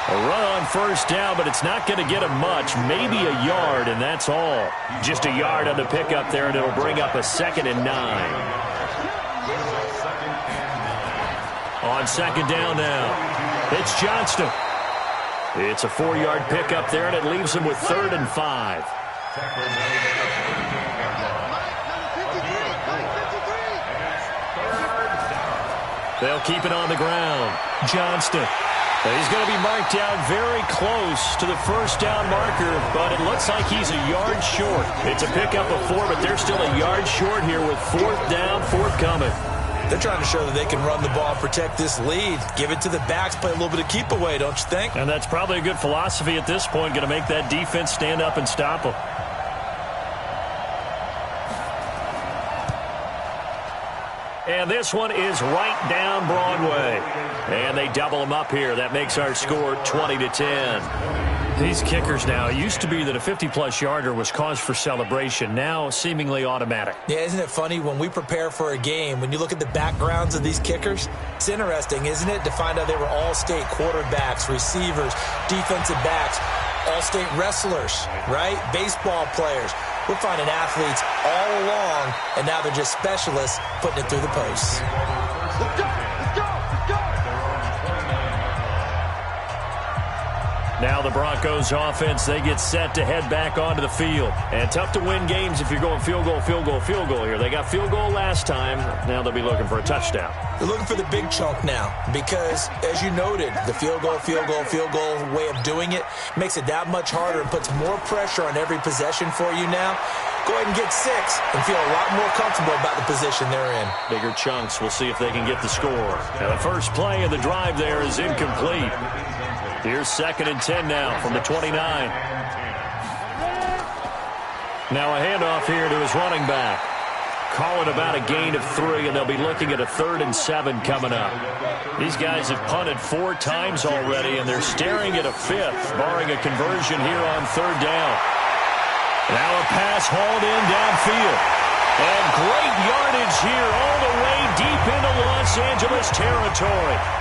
A run on first down, but it's not going to get him much. Maybe a yard, and that's all. Just a yard on the pickup there, and it'll bring up a 2nd and 9. On 2nd down now. It's Johnston. It's a 4-yard pickup there, and it leaves him with 3rd and 5. They'll keep it on the ground. Johnston. He's going to be marked down very close to the first down marker, but it looks like he's a yard short. It's a pickup of 4, but they're still a yard short here with 4th down, 4th coming. They're trying to show that they can run the ball and protect this lead. Give it to the backs, play a little bit of keep away, don't you think? And that's probably a good philosophy at this point, going to make that defense stand up and stop them. And this one is right down Broadway. And they double them up here. That makes our score 20-10. These kickers now, it used to be that a 50-plus yarder was cause for celebration. Now seemingly automatic. Yeah, isn't it funny when we prepare for a game, when you look at the backgrounds of these kickers, it's interesting, isn't it, to find out they were all-state quarterbacks, receivers, defensive backs, all-state wrestlers, right? Baseball players. We're finding athletes all along, and now they're just specialists putting it through the posts. Let's go! Let's go! Let's go! Now the Broncos offense, they get set to head back onto the field. And tough to win games if you're going field goal, field goal, field goal here. They got field goal last time. Now they'll be looking for a touchdown. They're looking for the big chunk now because, as you noted, the field goal way of doing it makes it that much harder and puts more pressure on every possession for you now. Go ahead and get 6 and feel a lot more comfortable about the position they're in. Bigger chunks. We'll see if they can get the score. And the first play of the drive there is incomplete. Here's 2nd and 10 now from the 29. Now a handoff here to his running back. Call it about a gain of 3, and they'll be looking at a 3rd and 7 coming up. These guys have punted 4 times already, and they're staring at a 5th, barring a conversion here on 3rd down. Now a pass hauled in downfield. And great yardage here all the way deep into Los Angeles territory.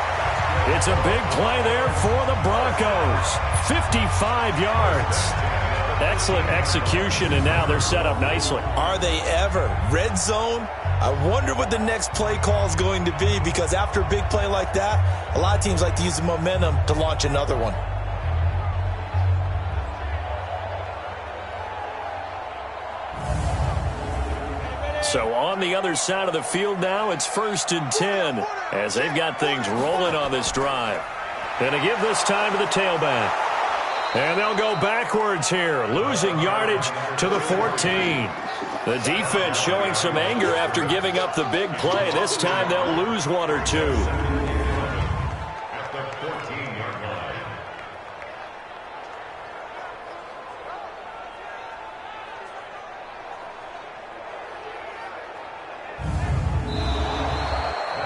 It's a big play there for the Broncos. 55 yards. Excellent execution, and now they're set up nicely. Are they ever? Red zone? I wonder what the next play call is going to be, because after a big play like that, a lot of teams like to use the momentum to launch another one. So on the other side of the field now, it's 1st and 10 as they've got things rolling on this drive. Going to give this time to the tailback. And they'll go backwards here, losing yardage to the 14. The defense showing some anger after giving up the big play. This time they'll lose 1 or 2.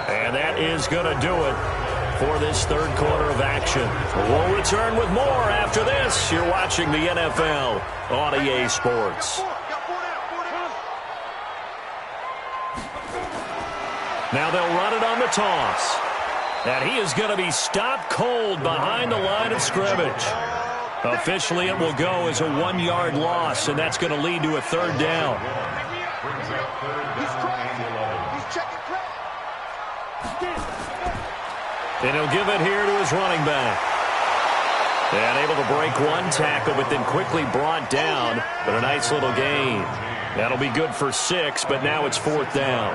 And that is going to do it for this 3rd quarter of action. We'll return with more after this. You're watching the NFL on EA Sports. Now they'll run it on the toss. And he is going to be stopped cold behind the line of scrimmage. Officially, it will go as a 1-yard loss, and that's going to lead to a 3rd down. And he'll give it here to his running back. And able to break one tackle, but then quickly brought down. But a nice little gain. That'll be good for 6, but now it's 4th down.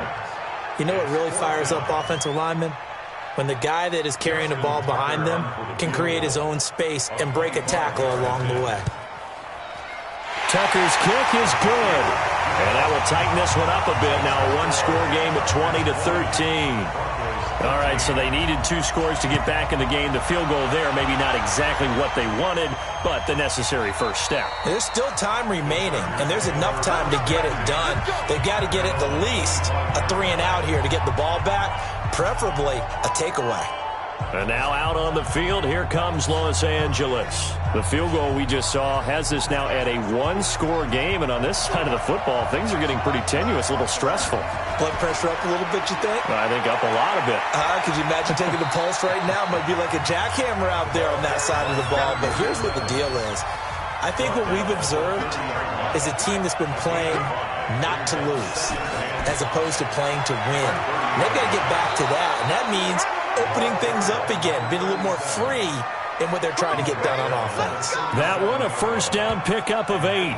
You know what really fires up offensive linemen? When the guy that is carrying the ball behind them can create his own space and break a tackle along the way. Tucker's kick is good. And that will tighten this one up a bit. Now a one-score game at 20-13. All right, so they needed 2 scores to get back in the game. The field goal there, maybe not exactly what they wanted, but the necessary first step. There's still time remaining, and there's enough time to get it done. They've got to get at the least a 3-and-out here to get the ball back, preferably a takeaway. And now out on the field, here comes Los Angeles. The field goal we just saw has us now at a one-score game, and on this side of the football, things are getting pretty tenuous, a little stressful. Blood pressure up a little bit, you think? I think up a lot of it. Could you imagine taking the pulse right now? It might be like a jackhammer out there on that side of the ball, but here's what the deal is. I think what we've observed is a team that's been playing not to lose as opposed to playing to win. And they've got to get back to that, and that means opening things up again, being a little more free in what they're trying to get done on offense. That one, a first down pickup of 8.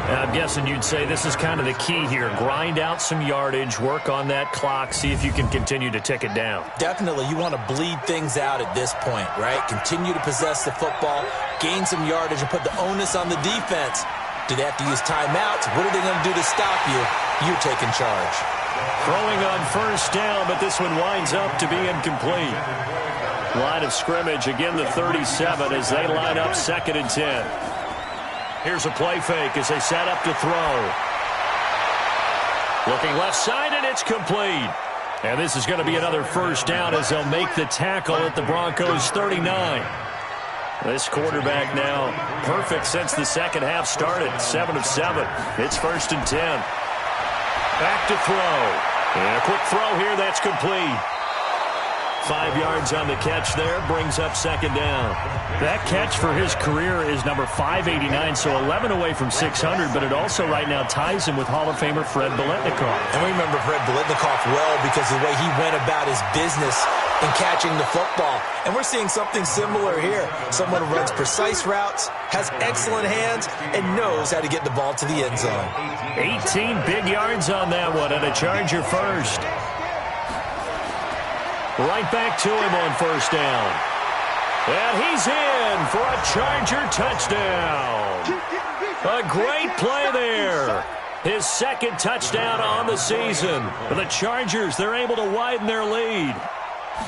I'm guessing you'd say this is kind of the key here. Grind out some yardage, work on that clock, see if you can continue to tick it down. Definitely. You want to bleed things out at this point, right? Continue to possess the football, gain some yardage, and put the onus on the defense. Do they have to use timeouts? What are they going to do to stop you? You're taking charge. Throwing on first down, but this one winds up to be incomplete. Line of scrimmage, again the 37 as they line up 2nd and 10. Here's a play fake as they set up to throw. Looking left side, and it's complete. And this is going to be another first down as they'll make the tackle at the Broncos 39. This quarterback now perfect since the second half started. 7 of 7. It's 1st and 10. Back to throw. And a quick throw here, that's complete. 5 yards on the catch there, brings up 2nd down. That catch for his career is number 589, so 11 away from 600, but it also right now ties him with Hall of Famer Fred Biletnikoff. And we remember Fred Biletnikoff well because of the way he went about his business in catching the football. And we're seeing something similar here. Someone who runs precise routes, has excellent hands, and knows how to get the ball to the end zone. 18 big yards on that one, and a Charger first. Right back to him on first down. And he's in for a Charger touchdown. A great play there. His 2nd touchdown on the season. The Chargers, they're able to widen their lead.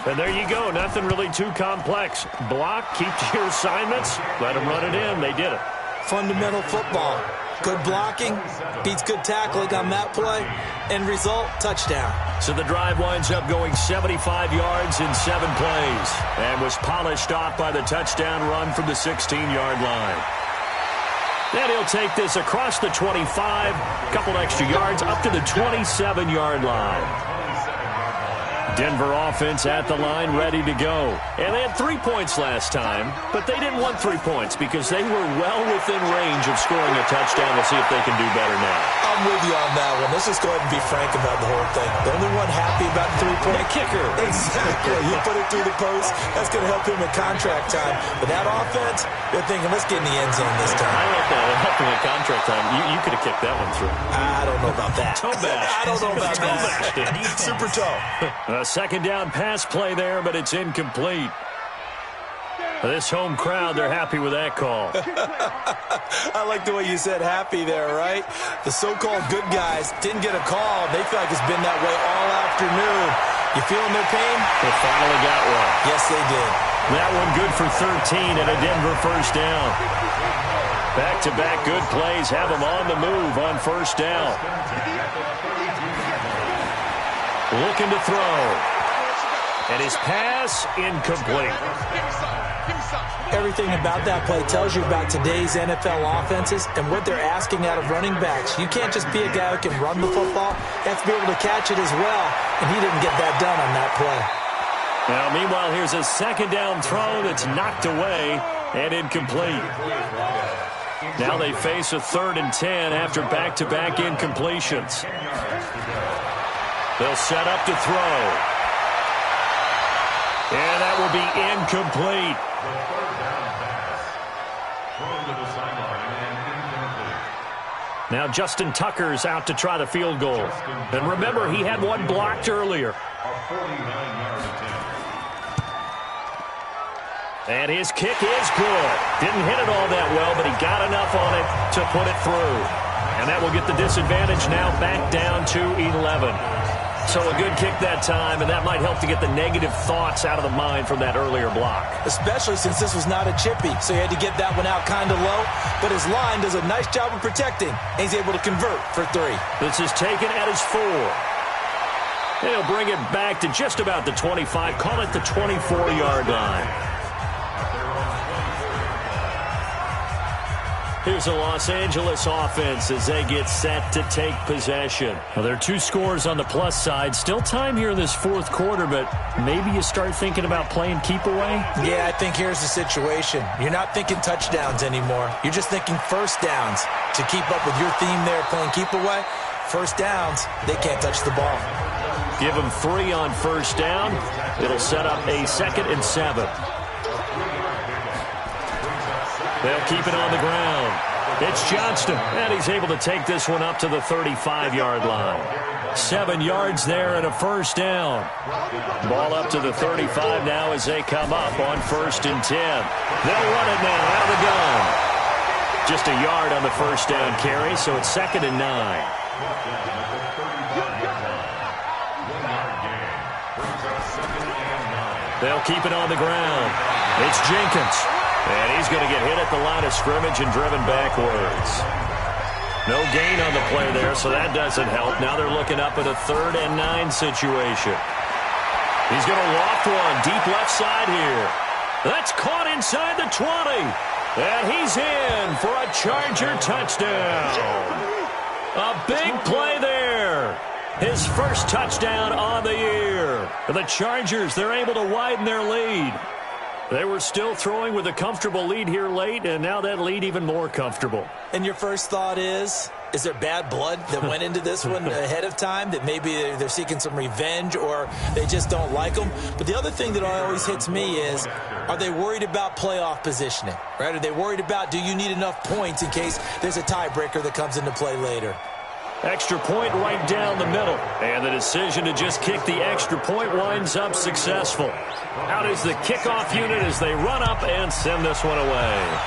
And there you go. Nothing really too complex. Block, keep to your assignments, let them run it in. They did it. Fundamental football. Good blocking, beats good tackling on that play, end result, touchdown. So the drive winds up going 75 yards in 7 plays and was polished off by the touchdown run from the 16-yard line. Then he'll take this across the 25, a couple extra yards, up to the 27-yard line. Denver offense at the line, ready to go. And they had 3 points last time, but they didn't want 3 points because they were well within range of scoring a touchdown. We'll see if they can do better now. I'm with you on that one. Let's just go ahead and be frank about the whole thing. The only one happy about the 3-point kicker. Exactly. You put it through the post. That's going to help him in contract time. But that offense, they're thinking, let's get in the end zone this time. I like that. It'll help him in contract time. You could have kicked that one through. I don't know about that. Toe bash. I don't know about that. Super toe. A 2nd down pass play there, but it's incomplete. This home crowd, they're happy with that call. I like the way you said happy there, right? The so-called good guys didn't get a call. They feel like it's been that way all afternoon. You feeling their pain? They finally got one. Yes, they did. That one good for 13 and a Denver first down. Back-to-back good plays have them on the move on first down. Looking to throw. And his pass incomplete. Everything about that play tells you about today's NFL offenses and what they're asking out of running backs. You can't just be a guy who can run the football. You have to be able to catch it as well, and he didn't get that done on that play. Now, meanwhile, here's a 2nd down throw that's knocked away and incomplete. Now they face a 3rd and 10 after back-to-back incompletions. They'll set up to throw. will be incomplete. Now Justin Tucker's out to try the field goal. And remember, he had one blocked earlier. And his kick is good. Didn't hit it all that well, but he got enough on it to put it through. And that will get the disadvantage now back down to 11. So a good kick that time, and that might help to get the negative thoughts out of the mind from that earlier block. Especially since this was not a chippy, so he had to get that one out kind of low. But his line does a nice job of protecting, and he's able to convert for 3. This is taken at his 4. They'll bring it back to just about the 25, call it the 24-yard line. Here's the Los Angeles offense as they get set to take possession. Well, there are 2 scores on the plus side. Still time here in this fourth quarter, but maybe you start thinking about playing keep away? Yeah, I think here's the situation. You're not thinking touchdowns anymore. You're just thinking first downs. To keep up with your theme there, playing keep away, first downs, they can't touch the ball. Give them 3 on first down. It'll set up a 2nd and 7. They'll keep it on the ground. It's Johnston, and he's able to take this one up to the 35-yard line. 7 yards there and a first down. Ball up to the 35 now as they come up on 1st and 10. They'll run it now out of the gun. Just a yard on the first down carry, so it's 2nd and 9. They'll keep it on the ground. It's Jenkins. And he's going to get hit at the line of scrimmage and driven backwards. No gain on the play there, so that doesn't help. Now they're looking up at a 3rd and 9 situation. He's going to loft one deep left side here. That's caught inside the 20. And he's in for a Charger touchdown. A big play there. His first touchdown on the year. The Chargers, they're able to widen their lead. They were still throwing with a comfortable lead here late, and now that lead even more comfortable. And your first thought is there bad blood that went into this one ahead of time, that maybe they're seeking some revenge or they just don't like them? But the other thing that always hits me is, are they worried about playoff positioning? Right? Are they worried about, do you need enough points in case there's a tiebreaker that comes into play later? Extra point right down the middle. And the decision to just kick the extra point winds up successful. Out is the kickoff unit as they run up and send this one away.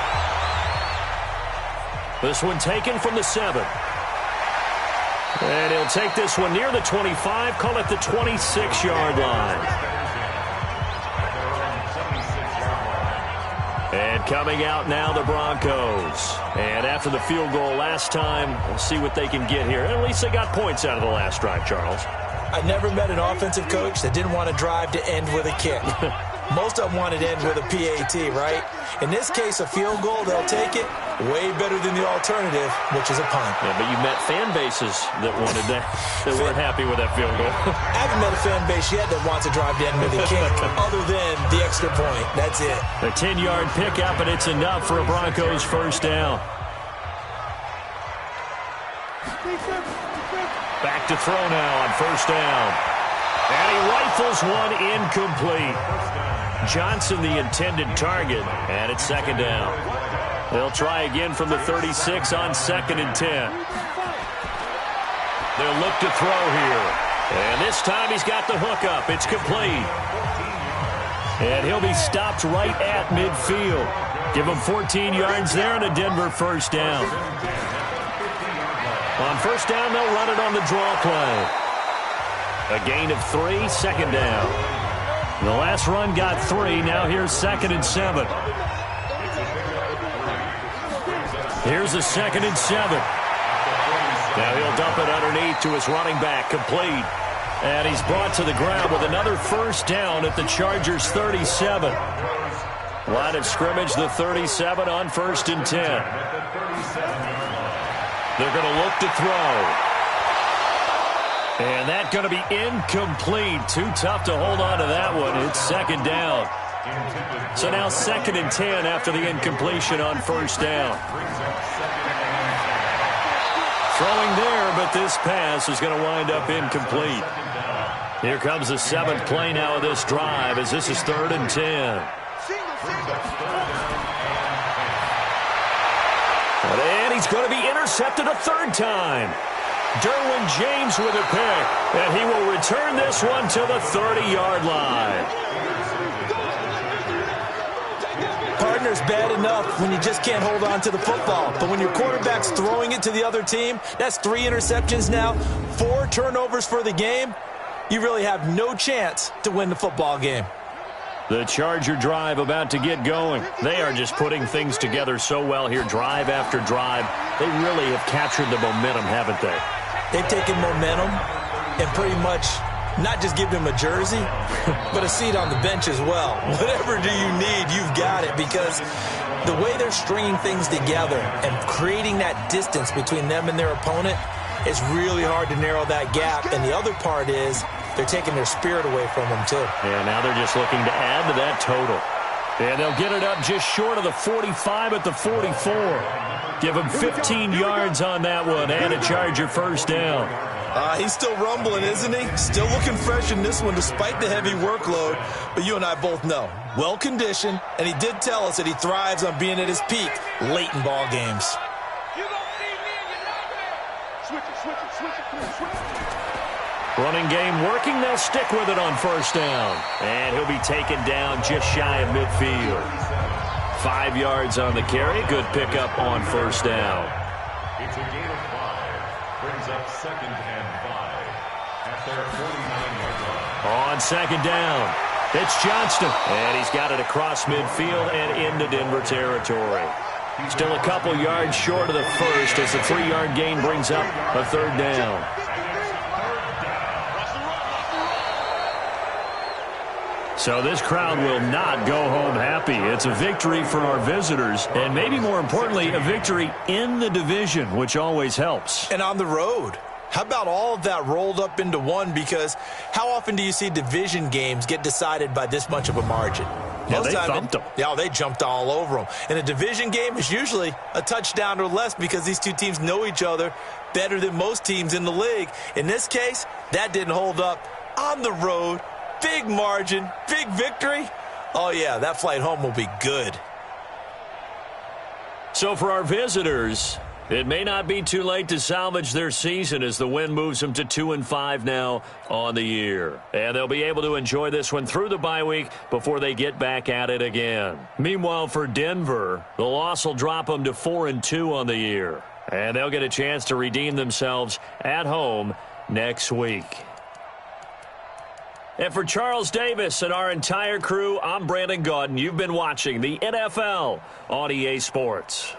This one taken from the 7. And he'll take this one near the 25, call it the 26-yard line. And coming out now, the Broncos. And after the field goal last time, we'll see what they can get here. At least they got points out of the last drive, Charles. I never met an offensive coach that didn't want to drive to end with a kick. Most of them wanted to end with a PAT, right? In this case, a field goal, they'll take it. Way better than the alternative, which is a punt. Yeah, but you met fan bases that wanted that, that weren't happy with that field goal. I haven't met a fan base yet that wants to drive to end with a kick, other than the extra point. That's it. A 10-yard pickup, and it's enough for a Broncos first down. Back to throw now on first down. And he rifles one incomplete. Johnson, the intended target, and it's 2nd down. They'll try again from the 36 on 2nd and 10. They'll look to throw here. And this time he's got the hook up. It's complete. And he'll be stopped right at midfield. Give him 14 yards there and a Denver first down. On first down, they'll run it on the draw play. A gain of 3, 2nd down. The last run got 3. Now here's 2nd and 7. Here's a 2nd and 7. Now he'll dump it underneath to his running back, complete. And he's brought to the ground with another first down at the Chargers' 37. Line of scrimmage, the 37 on 1st and 10. They're going to look to throw. And that's going to be incomplete. Too tough to hold on to that one. It's 2nd down. So now 2nd and 10 after the incompletion on first down. Throwing there, but this pass is going to wind up incomplete. Here comes the 7th play now of this drive as this is 3rd and 10. And he's going to be intercepted a 3rd time. Derwin James with a pick, and he will return this one to the 30-yard line. Partner's bad enough when you just can't hold on to the football. But when your quarterback's throwing it to the other team, that's 3 interceptions now, 4 turnovers for the game. You really have no chance to win the football game. The Charger drive about to get going. They are just putting things together so well here, drive after drive. They really have captured the momentum, haven't they? They've taken momentum and pretty much not just give them a jersey, but a seat on the bench as well. Whatever do you need, you've got it, because the way they're stringing things together and creating that distance between them and their opponent, it's really hard to narrow that gap. And the other part is they're taking their spirit away from them, too. Yeah, now they're just looking to add to that total. And they'll get it up just short of the 45 at the 44. Give them 15 yards on that one and a Charger first down. He's still rumbling, isn't he? Still looking fresh in this one despite the heavy workload. But you and I both know, well-conditioned, and he did tell us that he thrives on being at his peak late in ball games. Running game working. They'll stick with it on first down. And he'll be taken down just shy of midfield. 5 yards on the carry. Good pickup on first down. It's a gain of 5. Brings up 2nd and 5 at their 49-yard line. On 2nd down, it's Johnston. And he's got it across midfield and into Denver territory. Still a couple yards short of the first as the 3-yard gain brings up a 3rd down. So this crowd will not go home happy. It's a victory for our visitors, and maybe more importantly, a victory in the division, which always helps. And on the road. How about all of that rolled up into one? Because how often do you see division games get decided by this much of a margin? Yeah, they thumped them. Yeah, they jumped all over them. And a division game is usually a touchdown or less because these two teams know each other better than most teams in the league. In this case, that didn't hold up. On the road, big margin, big victory. Oh, yeah, that flight home will be good. So for our visitors, it may not be too late to salvage their season as the win moves them to 2-5 now on the year. And they'll be able to enjoy this one through the bye week before they get back at it again. Meanwhile, for Denver, the loss will drop them to 4-2 on the year. And they'll get a chance to redeem themselves at home next week. And for Charles Davis and our entire crew, I'm Brandon Gaudin. You've been watching the NFL on EA Sports.